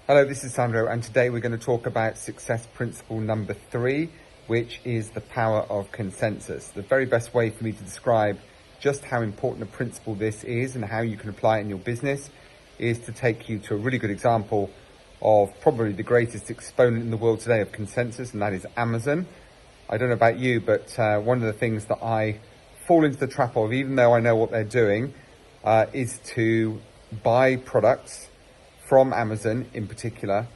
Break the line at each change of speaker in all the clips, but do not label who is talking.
Hello, this is Sandro, and today we're going to talk about success principle number 3, which is the power of consensus. The very best way for me to describe just how important a principle this is and how you can apply it in your business is to take you to a really good example of probably the greatest exponent in the world today of consensus, and that is Amazon. I don't know about you, but one of the things that I fall into the trap of, even though I know what they're doing, is to buy products from Amazon in particular,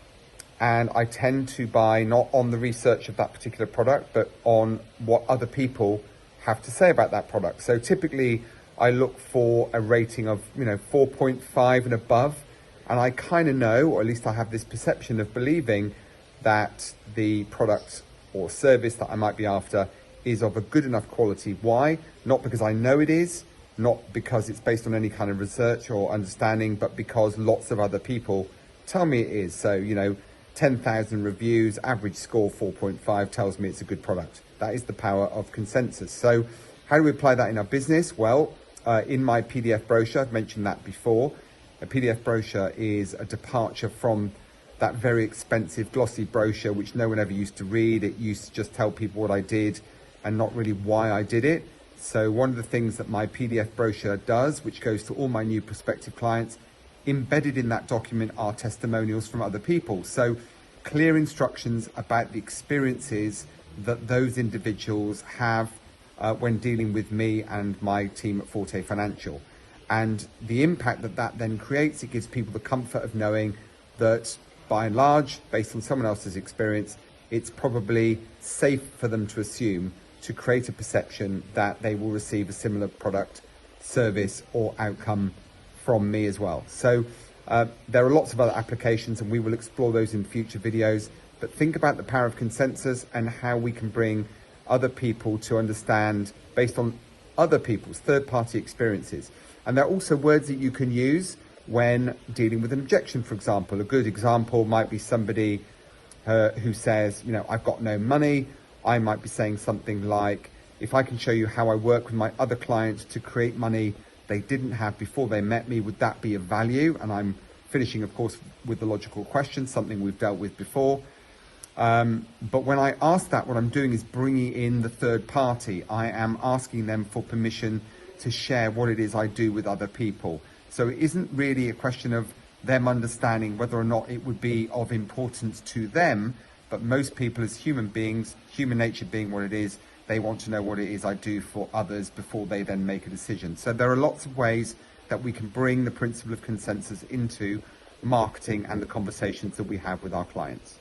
and I tend to buy not on the research of that particular product, but on what other people have to say about that product. So typically I look for a rating of 4.5 and above, and I kind of know, or at least I have this perception of believing that the product or service that I might be after is of a good enough quality. Why? Not because I know it is, not because it's based on any kind of research or understanding, but because lots of other people tell me it is. So, 10,000 reviews, average score 4.5 tells me it's a good product. That is the power of consensus. So how do we apply that in our business? Well, in my PDF brochure, I've mentioned that before. A PDF brochure is a departure from that very expensive glossy brochure, which no one ever used to read. It used to just tell people what I did and not really why I did it. So one of the things that my PDF brochure does, which goes to all my new prospective clients, embedded in that document are testimonials from other people. So clear instructions about the experiences that those individuals have when dealing with me and my team at Forte Financial. And the impact that that then creates, it gives people the comfort of knowing that by and large, based on someone else's experience, it's probably safe for them to assume to create a perception that they will receive a similar product, service, or outcome from me as well. So there are lots of other applications, and we will explore those in future videos. But think about the power of consensus and how we can bring other people to understand based on other people's third-party experiences. And there are also words that you can use when dealing with an objection, for example. A good example might be somebody who says, I've got no money. I might be saying something like, if I can show you how I work with my other clients to create money they didn't have before they met me, would that be of value? And I'm finishing, of course, with the logical question, something we've dealt with before. But when I ask that, what I'm doing is bringing in the third party. I am asking them for permission to share what it is I do with other people. So it isn't really a question of them understanding whether or not it would be of importance to them. But most people as human beings, human nature being what it is, they want to know what it is I do for others before they then make a decision. So there are lots of ways that we can bring the principle of consensus into marketing and the conversations that we have with our clients.